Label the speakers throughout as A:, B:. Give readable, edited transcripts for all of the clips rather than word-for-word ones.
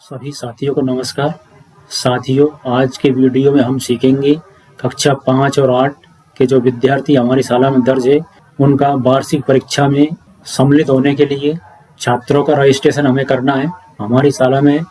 A: सभी साथियों को नमस्कार। साथियों, आज के वीडियो में हम सीखेंगे कक्षा 5 और 8 के जो विद्यार्थी हमारी शाला में दर्ज है, उनका वार्षिक परीक्षा में सम्मिलित होने के लिए छात्रों का रजिस्ट्रेशन हमें करना है। हमारी शाला में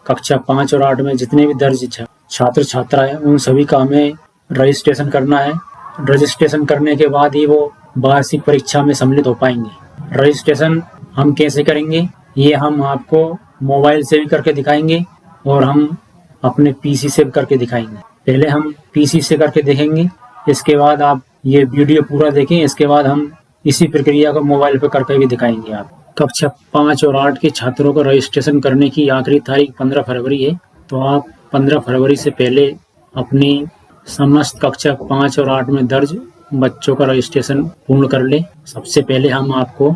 A: कक्षा 5 और 8 में जितने भी दर्ज छात्र छात्रा हैं, उन सभी का हमें रजिस्ट्रेशन करना है। रजिस्ट्रेशन करने के बाद ही वो वार्षिक परीक्षा में सम्मिलित हो पाएंगे। रजिस्ट्रेशन हम कैसे करेंगे, ये हम आपको मोबाइल से भी करके दिखाएंगे और हम अपने पीसी से भी करके दिखाएंगे। पहले हम पीसी से करके देखेंगे, इसके बाद आप ये वीडियो पूरा देखें। इसके बाद हम इसी प्रक्रिया को मोबाइल पर करके भी दिखाएंगे। आप कक्षा 5 और 8 के छात्रों को रजिस्ट्रेशन करने की आखिरी तारीख 15 फरवरी है, तो आप 15 फरवरी से पहले अपनी समस्त कक्षा 5 और 8 में दर्ज बच्चों का रजिस्ट्रेशन पूर्ण कर लें। सबसे पहले हम आपको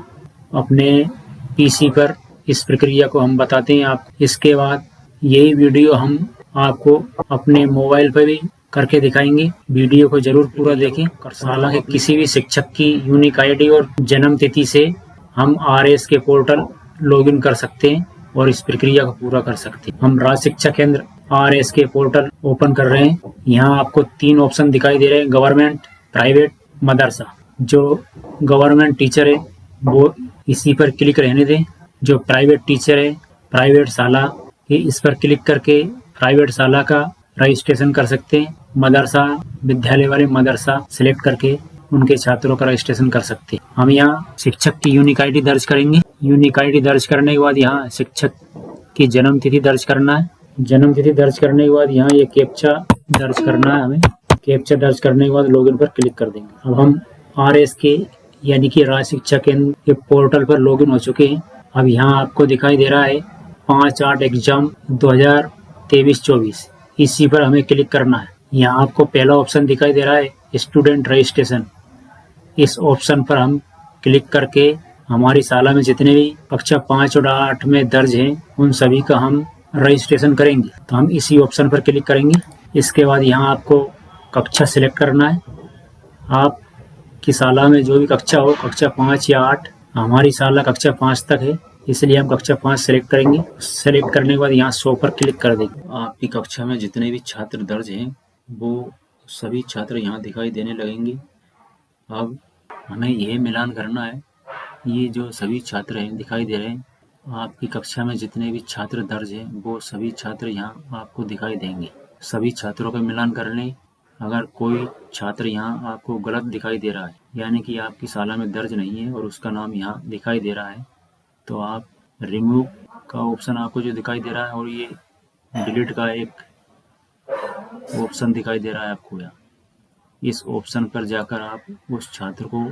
A: अपने पीसी पर इस प्रक्रिया को हम बताते हैं। आप इसके बाद यही वीडियो हम आपको अपने मोबाइल पर भी करके दिखाएंगे। वीडियो को जरूर पूरा देखें। शाला के किसी भी शिक्षक की यूनिक आईडी और जन्म तिथि से हम आरएस के पोर्टल लॉगिन कर सकते हैं और इस प्रक्रिया को पूरा कर सकते हैं। हम राज्य शिक्षा केंद्र आरएस के पोर्टल ओपन कर रहे हैं। यहाँ आपको 3 ऑप्शन दिखाई दे रहे हैं, गवर्नमेंट, प्राइवेट, मदरसा। जो गवर्नमेंट टीचर है वो इसी पर क्लिक रहने दें। जो प्राइवेट टीचर है, प्राइवेट शाला, ये इस पर क्लिक करके प्राइवेट शाला का रजिस्ट्रेशन कर सकते हैं। मदरसा विद्यालय वाले मदरसा सिलेक्ट करके उनके छात्रों का रजिस्ट्रेशन कर सकते हैं। हम यहाँ शिक्षक की यूनिक आईडी दर्ज करेंगे। यूनिक आईडी दर्ज करने के बाद यहाँ शिक्षक की जन्म तिथि दर्ज करना है। जन्म तिथि दर्ज करने के बाद यहाँ ये कैप्चा दर्ज करना है हमें। कैप्चा दर्ज करने के बाद लॉगिन पर क्लिक कर देंगे। अब हम आरएस के यानी कि राज्य शिक्षा केंद्र के पोर्टल पर लॉगिन हो चुके हैं। अब यहाँ आपको दिखाई दे रहा है 5-8 एग्जाम 2023-24, इसी पर हमें क्लिक करना है। यहाँ आपको पहला ऑप्शन दिखाई दे रहा है स्टूडेंट रजिस्ट्रेशन। इस ऑप्शन पर हम क्लिक करके हमारी शाला में जितने भी कक्षा 5 और 8 में दर्ज हैं, उन सभी का हम रजिस्ट्रेशन करेंगे। तो हम इसी ऑप्शन पर क्लिक करेंगे। इसके बाद यहाँ आपको कक्षा सिलेक्ट करना है। आपकी शाला में जो भी कक्षा हो, कक्षा 5 या 8, हमारी शाला कक्षा 5 तक है, इसलिए हम कक्षा 5 सेलेक्ट करेंगे। सेलेक्ट करने के बाद यहाँ 100 पर क्लिक कर देंगे। आपकी कक्षा में जितने भी छात्र दर्ज हैं, वो सभी छात्र यहाँ दिखाई देने लगेंगे। अब हमें यह मिलान करना है, ये जो सभी छात्र हैं दिखाई दे रहे हैं, आपकी कक्षा में जितने भी छात्र दर्ज हैं, वो सभी छात्र यहाँ आपको दिखाई देंगे। सभी छात्रों का मिलान कर लें। अगर कोई छात्र यहाँ आपको गलत दिखाई दे रहा है, यानी कि आपकी शाला में दर्ज नहीं है और उसका नाम यहाँ दिखाई दे रहा है, तो आप रिमूव का ऑप्शन आपको जो दिखाई दे रहा है और ये डिलीट का एक ऑप्शन दिखाई दे रहा है आपको यहाँ, इस ऑप्शन पर जाकर आप उस छात्र को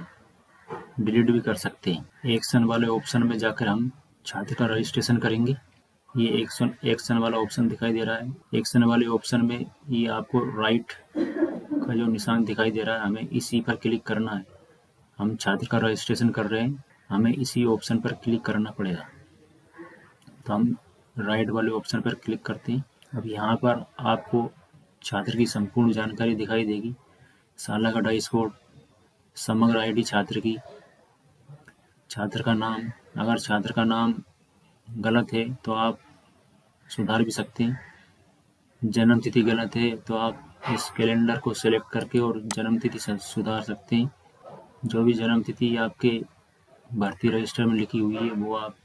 A: डिलीट भी कर सकते हैं। एक्शन वाले ऑप्शन में जाकर हम छात्र का रजिस्ट्रेशन करेंगे। ये एक्शन वाला ऑप्शन दिखाई दे रहा है। एक्शन वाले ऑप्शन में ये आपको राइट का जो निशान दिखाई दे रहा है, हमें इसी पर क्लिक करना है। हम छात्र का रजिस्ट्रेशन कर रहे हैं, हमें इसी ऑप्शन पर क्लिक करना पड़ेगा। तो हम राइट वाले ऑप्शन पर क्लिक करते हैं। अब यहाँ पर आपको छात्र की संपूर्ण जानकारी दिखाई देगी। शाला का डाइस कोड, समग्र आईडी छात्र की, छात्र का नाम। अगर छात्र का नाम गलत है तो आप सुधार भी सकते हैं। जन्म तिथि गलत है तो आप इस कैलेंडर को सिलेक्ट करके और जन्म तिथि सुधार सकते हैं। जो भी जन्म तिथि आपके भर्ती रजिस्टर में लिखी हुई है, वो आप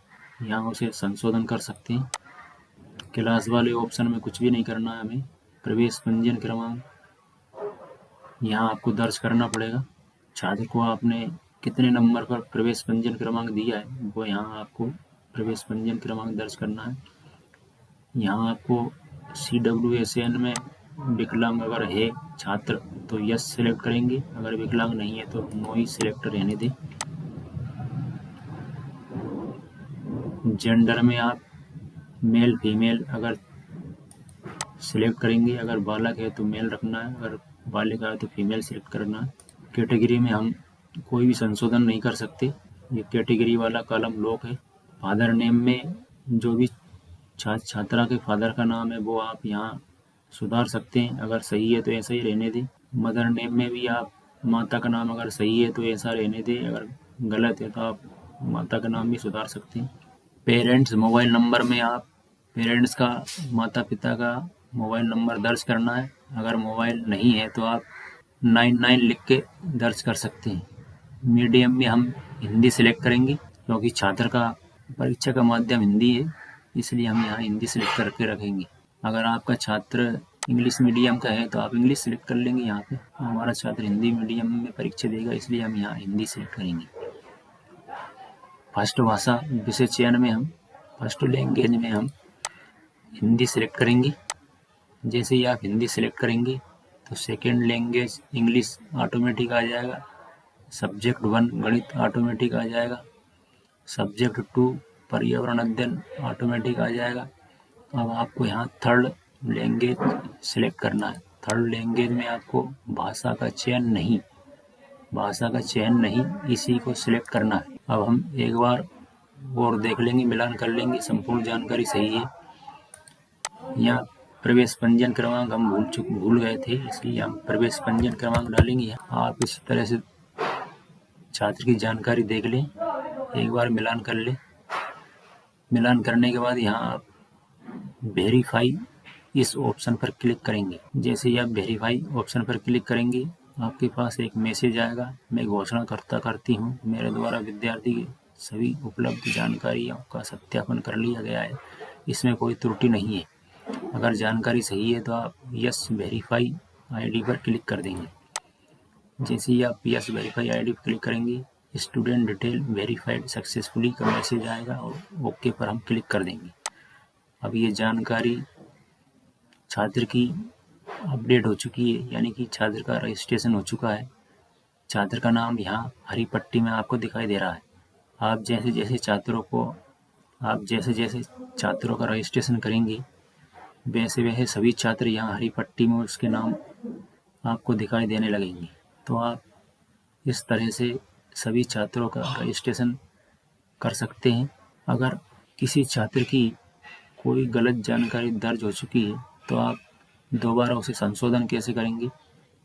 A: यहाँ उसे संशोधन कर सकते हैं। क्लास वाले ऑप्शन में कुछ भी नहीं करना है हमें। प्रवेश पंजीयन क्रमांक यहाँ आपको दर्ज करना पड़ेगा। छात्र को आपने कितने नंबर पर प्रवेश पंजीयन क्रमांक दिया है, वो यहाँ आपको प्रवेश पंजीयन क्रमांक दर्ज करना है। यहाँ आपको CWSN में विकलांग अगर है छात्र तो यस सिलेक्ट करेंगे, अगर विकलांग नहीं है तो नो ही सिलेक्ट रहने दें। जेंडर में आप मेल फीमेल अगर सिलेक्ट करेंगे, अगर बालक है तो मेल रखना है, अगर बालिका है तो फीमेल सिलेक्ट करना है। कैटेगरी में हम कोई भी संशोधन नहीं कर सकते, ये कैटेगरी वाला कॉलम लॉक है। फादर नेम में जो भी छात्रा के फादर का नाम है वो आप यहाँ सुधार सकते हैं, अगर सही है तो ऐसा ही रहने दें। मदर नेम में भी आप माता का नाम अगर सही है तो ऐसा रहने दें, अगर गलत है तो आप माता का नाम भी सुधार सकते हैं। पेरेंट्स मोबाइल नंबर में आप पेरेंट्स का, माता पिता का मोबाइल नंबर दर्ज करना है। अगर मोबाइल नहीं है तो आप 99 लिख के दर्ज कर सकते हैं। मीडियम में हम हिंदी सेलेक्ट करेंगे क्योंकि छात्र का परीक्षा का माध्यम हिंदी है, इसलिए हम यहाँ हिंदी सेलेक्ट करके रखेंगे। अगर आपका छात्र इंग्लिश मीडियम का है तो आप इंग्लिश सेलेक्ट कर लेंगे। यहाँ पे हमारा छात्र हिंदी मीडियम में परीक्षा देगा, इसलिए हम यहाँ हिंदी सेलेक्ट करेंगे। फर्स्ट भाषा विषय चयन में हम फर्स्ट लैंग्वेज में हम हिंदी सेलेक्ट करेंगे। जैसे ही आप हिंदी सेलेक्ट करेंगे तो सेकेंड लैंग्वेज इंग्लिश ऑटोमेटिक आ जाएगा। सब्जेक्ट 1 गणित ऑटोमेटिक आ जाएगा। सब्जेक्ट 2 पर्यावरण अध्ययन ऑटोमेटिक आ जाएगा। अब आपको यहाँ थर्ड लैंग्वेज सेलेक्ट करना है। थर्ड लैंग्वेज में आपको भाषा का चयन नहीं, इसी को सिलेक्ट करना है। अब हम एक बार और देख लेंगे, मिलान कर लेंगे, संपूर्ण जानकारी सही है। यहाँ प्रवेश पंजीयन क्रमांक हम भूल गए थे, इसलिए हम प्रवेश पंजीयन क्रमांक डालेंगे। आप इस तरह से छात्र की जानकारी देख लें, एक बार मिलान कर लें। मिलान करने के बाद यहाँ आप वेरीफाई इस ऑप्शन पर क्लिक करेंगे। जैसे ही आप वेरीफाई ऑप्शन पर क्लिक करेंगे आपके पास एक मैसेज आएगा। मैं घोषणा करती हूँ, मेरे द्वारा विद्यार्थी की सभी उपलब्ध जानकारियों का सत्यापन कर लिया गया है, इसमें कोई त्रुटि नहीं है। अगर जानकारी सही है तो आप यस वेरीफाई आईडी पर क्लिक कर देंगे। जैसे ही आप यस वेरीफाई आईडी पर क्लिक करेंगे स्टूडेंट डिटेल वेरीफाइड सक्सेसफुली का मैसेज आएगा और ओके पर हम क्लिक कर देंगे। अब ये जानकारी छात्र की अपडेट हो चुकी है, यानी कि छात्र का रजिस्ट्रेशन हो चुका है। छात्र का नाम यहाँ हरी पट्टी में आपको दिखाई दे रहा है। आप जैसे जैसे छात्रों का रजिस्ट्रेशन करेंगे वैसे वैसे सभी छात्र यहाँ हरी पट्टी में उसके नाम आपको दिखाई देने लगेंगे। तो आप इस तरह से सभी छात्रों का रजिस्ट्रेशन कर सकते हैं। अगर किसी छात्र की कोई गलत जानकारी दर्ज हो चुकी है तो आप दोबारा उसे संशोधन कैसे करेंगे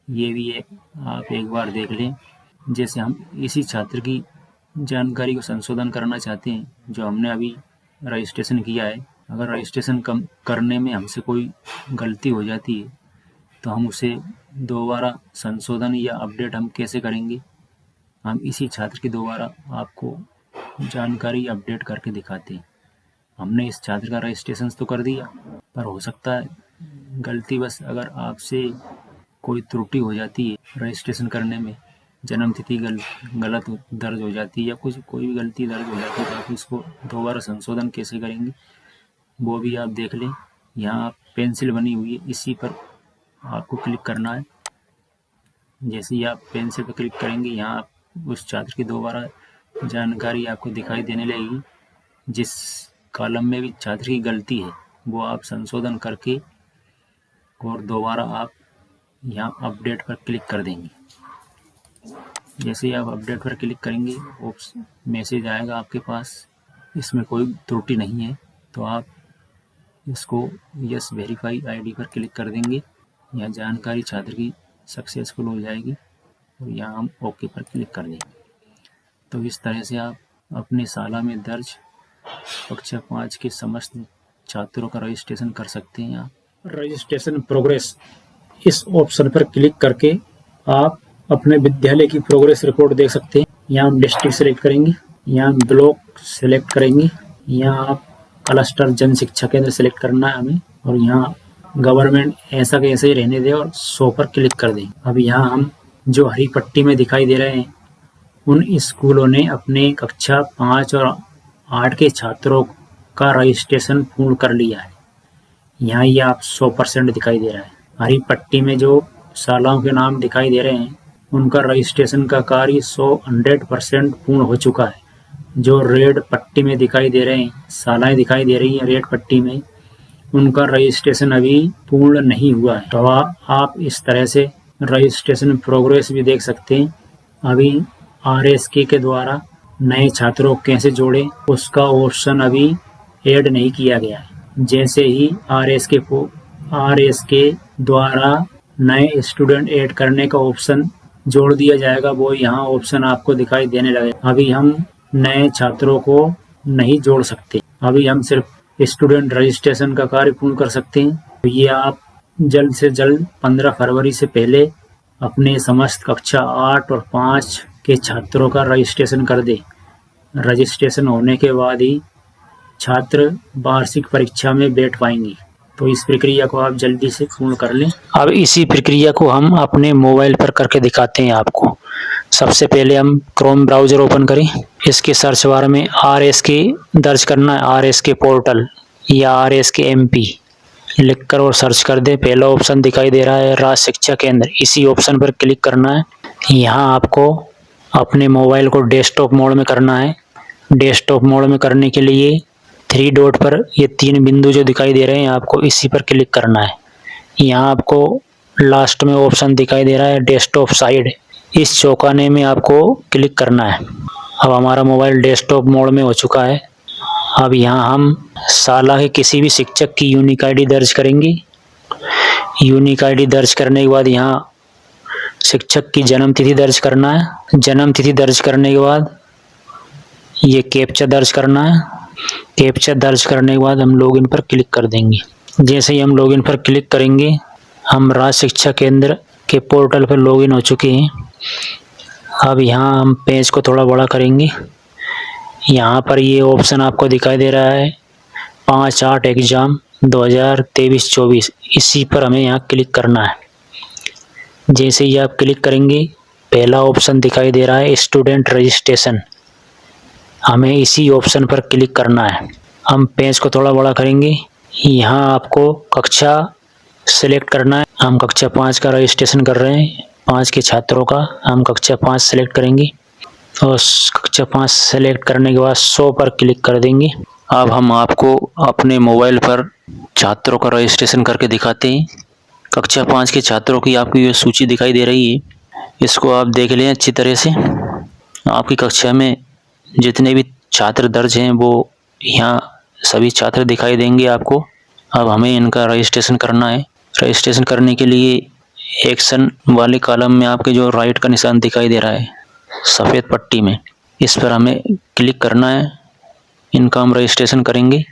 A: ये भी आप एक बार देख लें। जैसे हम इसी छात्र की जानकारी को संशोधन करना चाहते हैं जो हमने अभी रजिस्ट्रेशन किया है। अगर रजिस्ट्रेशन करने में हमसे कोई गलती हो जाती है तो हम उसे दोबारा संशोधन या अपडेट हम कैसे करेंगे, हम इसी छात्र की दोबारा आपको जानकारी अपडेट करके दिखाते हैं। हमने इस छात्र का रजिस्ट्रेशन तो कर दिया, पर हो सकता है गलतीवश अगर आपसे कोई त्रुटि हो जाती है रजिस्ट्रेशन करने में, जन्म तिथि गलत दर्ज हो जाती है या कोई भी गलती दर्ज हो जाती है, तो आप इसको दोबारा संशोधन कैसे करेंगे वो भी आप देख लें। यहाँ पेंसिल बनी हुई है, इसी पर आपको क्लिक करना है। जैसे ही आप पेंसिल पर क्लिक करेंगे यहाँ आप उस छात्र की दोबारा जानकारी आपको दिखाई देने लगेगी। जिस कॉलम में भी छात्र की गलती है वो आप संशोधन करके और दोबारा आप यहाँ अपडेट पर क्लिक कर देंगे। जैसे ही आप अपडेट पर क्लिक करेंगे मैसेज आएगा आपके पास, इसमें कोई त्रुटि नहीं है, तो आप इसको यस वेरीफाई आईडी पर क्लिक कर देंगे। यहाँ जानकारी छात्र की सक्सेसफुल हो जाएगी और यहाँ हम ओके पर क्लिक कर देंगे। तो इस तरह से आप अपने शाला में दर्ज कक्षा 5 के समस्त छात्रों का रजिस्ट्रेशन कर सकते हैं। आप रजिस्ट्रेशन प्रोग्रेस इस ऑप्शन पर क्लिक करके आप अपने विद्यालय की प्रोग्रेस रिपोर्ट देख सकते हैं। यहाँ हम डिस्ट्रिक्ट सेलेक्ट करेंगे, यहाँ हम ब्लॉक सेलेक्ट करेंगे, यहाँ आप क्लस्टर जन शिक्षा केंद्र सेलेक्ट करना है हमें, और यहाँ गवर्नमेंट ऐसा के ऐसे ही रहने दें और 100 पर क्लिक कर दें। अब यहाँ हम जो हरी पट्टी में दिखाई दे रहे हैं उन स्कूलों ने अपने कक्षा 5 और 8 के छात्रों का रजिस्ट्रेशन पूर्ण कर लिया है। यहाँ ये आप 100% दिखाई दे रहा है। हरी पट्टी में जो शालाओं के नाम दिखाई दे रहे हैं उनका रजिस्ट्रेशन का कार्य 100% पूर्ण हो चुका है। जो रेड पट्टी में दिखाई दे रहे हैं, शालाएं दिखाई दे रही हैं रेड पट्टी में, उनका रजिस्ट्रेशन अभी पूर्ण नहीं हुआ है। तो आप इस तरह से रजिस्ट्रेशन प्रोग्रेस भी देख सकते हैं। अभी RSK के द्वारा नए छात्रों को कैसे जोड़ें उसका ऑप्शन अभी ऐड नहीं किया गया है। जैसे ही RSK द्वारा नए स्टूडेंट ऐड करने का ऑप्शन जोड़ दिया जाएगा, वो यहाँ ऑप्शन आपको दिखाई देने लगेगा। अभी हम नए छात्रों को नहीं जोड़ सकते, अभी हम सिर्फ स्टूडेंट रजिस्ट्रेशन का कार्य पूर्ण कर सकते हैं। तो ये आप जल्द से जल्द 15 फरवरी से पहले अपने समस्त कक्षा 8 और 5 के छात्रों का रजिस्ट्रेशन कर दें। रजिस्ट्रेशन होने के बाद ही छात्र वार्षिक परीक्षा में बैठ पाएंगे। तो इस प्रक्रिया को आप जल्दी से पूर्ण कर लें। अब इसी प्रक्रिया को हम अपने मोबाइल पर करके दिखाते हैं आपको। सबसे पहले हम क्रोम ब्राउजर ओपन करें। इसके सर्च बार में RSK दर्ज करना है, RSK पोर्टल या RSK MP लिखकर और सर्च कर दे। पहला ऑप्शन दिखाई दे रहा है राज्य शिक्षा केंद्र, इसी ऑप्शन पर क्लिक करना है। यहाँ आपको अपने मोबाइल को डेस्कटॉप मोड में करना है। डेस्कटॉप मोड में करने के लिए 3 डॉट पर ये 3 बिंदु जो दिखाई दे रहे हैं आपको इसी पर क्लिक करना है। यहाँ आपको लास्ट में ऑप्शन दिखाई दे रहा है डेस्कटॉप साइड, इस चौकाने में आपको क्लिक करना है। अब हमारा मोबाइल डेस्कटॉप मोड में हो चुका है। अब यहाँ हम शाला के किसी भी शिक्षक की यूनिक ID दर्ज करेंगे। यूनिक ID दर्ज करने के बाद यहाँ शिक्षक की जन्म तिथि दर्ज करना है। जन्म तिथि दर्ज करने के बाद ये कैप्चा दर्ज करना है। कैप्चा दर्ज करने के बाद हम लॉगिन पर क्लिक कर देंगे। जैसे ही हम लॉगिन पर क्लिक करेंगे हम राज्य शिक्षा केंद्र के पोर्टल पर लॉगिन हो चुके हैं। अब यहाँ हम पेज को थोड़ा बड़ा करेंगे। यहाँ पर ये ऑप्शन आपको दिखाई दे रहा है 5-8 एग्ज़ाम 2023-24, इसी पर हमें यहाँ क्लिक करना है। जैसे ही आप क्लिक करेंगे पहला ऑप्शन दिखाई दे रहा है स्टूडेंट रजिस्ट्रेशन, हमें इसी ऑप्शन पर क्लिक करना है। हम पेज को थोड़ा बड़ा करेंगे। यहाँ आपको कक्षा सेलेक्ट करना है। हम कक्षा 5 का रजिस्ट्रेशन कर रहे हैं, 5 के छात्रों का। हम कक्षा 5 सेलेक्ट करेंगे और कक्षा 5 सेलेक्ट करने के बाद 100 पर क्लिक कर देंगे। अब हम आपको अपने मोबाइल पर छात्रों का रजिस्ट्रेशन करके दिखाते हैं। कक्षा 5 के छात्रों की आपको ये सूची दिखाई दे रही है, इसको आप देख लें अच्छी तरह से। आपकी कक्षा में जितने भी छात्र दर्ज हैं वो यहाँ सभी छात्र दिखाई देंगे आपको। अब हमें इनका रजिस्ट्रेशन करना है। रजिस्ट्रेशन करने के लिए एक्शन वाले कॉलम में आपके जो राइट का निशान दिखाई दे रहा है सफ़ेद पट्टी में, इस पर हमें क्लिक करना है। इनका हम रजिस्ट्रेशन करेंगे।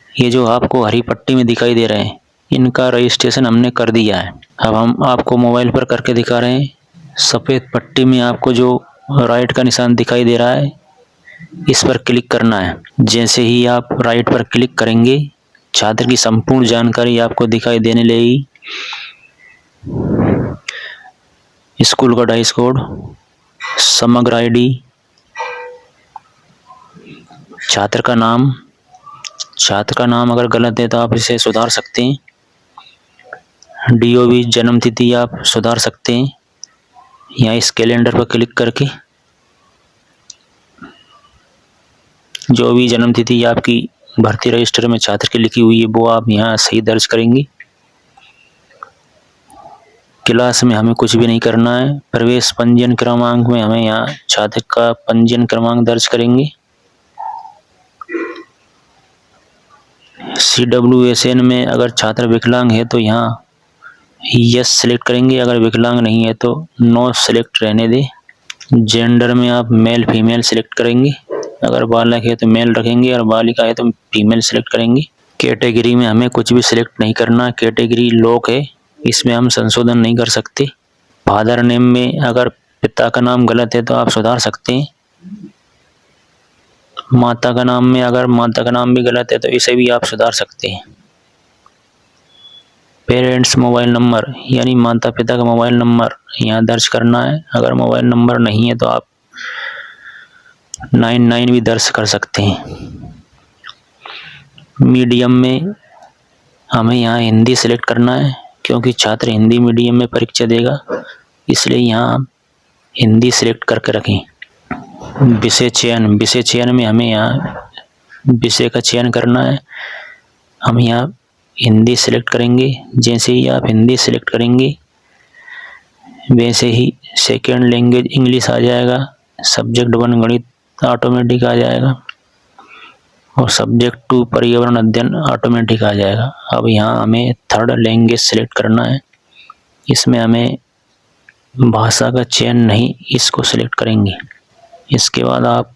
A: ये जो आपको हरी पट्टी में दिखाई दे रहे हैं इनका रजिस्ट्रेशन हमने कर दिया है। अब हम आपको मोबाइल पर करके दिखा रहे हैं। सफ़ेद पट्टी में आपको जो राइट का निशान दिखाई दे रहा है इस पर क्लिक करना है। जैसे ही आप राइट पर क्लिक करेंगे छात्र की संपूर्ण जानकारी आपको दिखाई देने लगेगी। स्कूल का डाइस कोड, समग्र ID, छात्र का नाम। छात्र का नाम अगर गलत है तो आप इसे सुधार सकते हैं। DOB जन्म तिथि आप सुधार सकते हैं या इस कैलेंडर पर क्लिक करके। जो भी जन्म तिथि आपकी भर्ती रजिस्टर में छात्र की लिखी हुई है वो आप यहाँ सही दर्ज करेंगे। क्लास में हमें कुछ भी नहीं करना है। प्रवेश पंजीयन क्रमांक में हमें यहाँ छात्र का पंजीयन क्रमांक दर्ज करेंगे। CWSN में अगर छात्र विकलांग है तो यहाँ यस सेलेक्ट करेंगे, अगर विकलांग नहीं है तो नो सेलेक्ट रहने दें। जेंडर में आप मेल फीमेल सेलेक्ट करेंगे, अगर बालक है तो मेल रखेंगे और बालिका है तो फीमेल सेलेक्ट करेंगे। कैटेगरी में हमें कुछ भी सिलेक्ट नहीं करना, कैटेगरी लॉक है, इसमें हम संशोधन नहीं कर सकते। फादर नेम में अगर पिता का नाम गलत है तो आप सुधार सकते हैं। माता का नाम में अगर माता का नाम भी गलत है तो इसे भी आप सुधार सकते हैं। पेरेंट्स मोबाइल नंबर यानी माता पिता का मोबाइल नंबर यहाँ दर्ज करना है। अगर मोबाइल नंबर नहीं है तो आप 99 भी दर्ज कर सकते हैं। मीडियम में हमें यहाँ हिंदी सेलेक्ट करना है क्योंकि छात्र हिंदी मीडियम में परीक्षा देगा, इसलिए यहाँ हिंदी सेलेक्ट करके रखें। विषय चयन में हमें यहाँ विषय का चयन करना है। हम यहाँ हिंदी सेलेक्ट करेंगे। जैसे ही आप हिंदी सेलेक्ट करेंगे वैसे ही सेकेंड लैंग्वेज इंग्लिश आ जाएगा, सब्जेक्ट 1 गणित ऑटोमेटिक आ जाएगा और सब्जेक्ट 2 पर्यावरण अध्ययन ऑटोमेटिक आ जाएगा। अब यहाँ हमें थर्ड लैंग्वेज सेलेक्ट करना है। इसमें हमें भाषा का चयन नहीं, इसको सेलेक्ट करेंगे। इसके बाद आप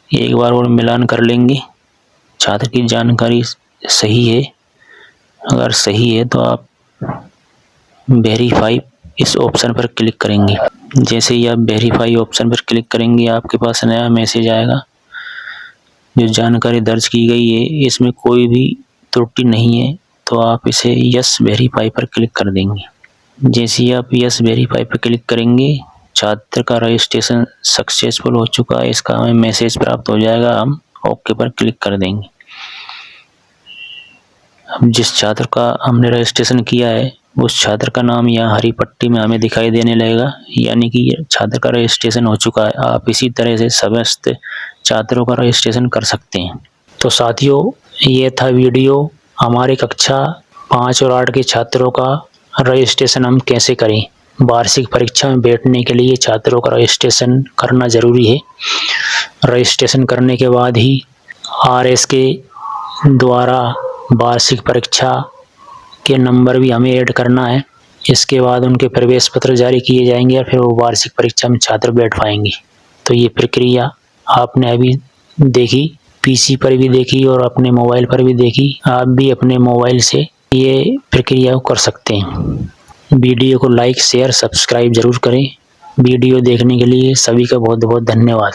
A: एक बार और मिलान कर लेंगे। छात्र की जानकारी
B: सही है। अगर सही है तो आप वेरीफाई इस ऑप्शन पर क्लिक करेंगे। जैसे ही आप वेरीफाई ऑप्शन पर क्लिक करेंगे आपके पास नया मैसेज आएगा। जो जानकारी दर्ज की गई है इसमें कोई भी त्रुटि नहीं है, तो आप इसे यस वेरीफाई पर क्लिक कर देंगे। जैसे ही आप यस वेरीफाई पर क्लिक करेंगे छात्र का रजिस्ट्रेशन सक्सेसफुल हो चुका है, इसका हमें मैसेज प्राप्त हो जाएगा। हम ओके पर क्लिक कर देंगे। अब जिस छात्र का हमने रजिस्ट्रेशन किया है उस छात्र का नाम यहाँ हरी पट्टी में हमें दिखाई देने लगेगा, यानी कि ये छात्र का रजिस्ट्रेशन हो चुका है। आप इसी तरह से समस्त छात्रों का रजिस्ट्रेशन कर सकते हैं। तो साथियों, ये था वीडियो हमारी कक्षा 5 और 8 के छात्रों का रजिस्ट्रेशन हम कैसे करें। वार्षिक परीक्षा में बैठने के लिए छात्रों का रजिस्ट्रेशन करना ज़रूरी है। रजिस्ट्रेशन करने के बाद ही RS के द्वारा वार्षिक परीक्षा के नंबर भी हमें ऐड करना है। इसके बाद उनके प्रवेश पत्र जारी किए जाएंगे और फिर वो वार्षिक परीक्षा में छात्र बैठ पाएंगे। तो ये प्रक्रिया आपने अभी देखी, PC पर भी देखी और अपने मोबाइल पर भी देखी। आप भी अपने मोबाइल से ये प्रक्रिया कर सकते हैं। वीडियो को लाइक, शेयर, सब्सक्राइब जरूर करें। वीडियो देखने के लिए सभी का बहुत बहुत धन्यवाद।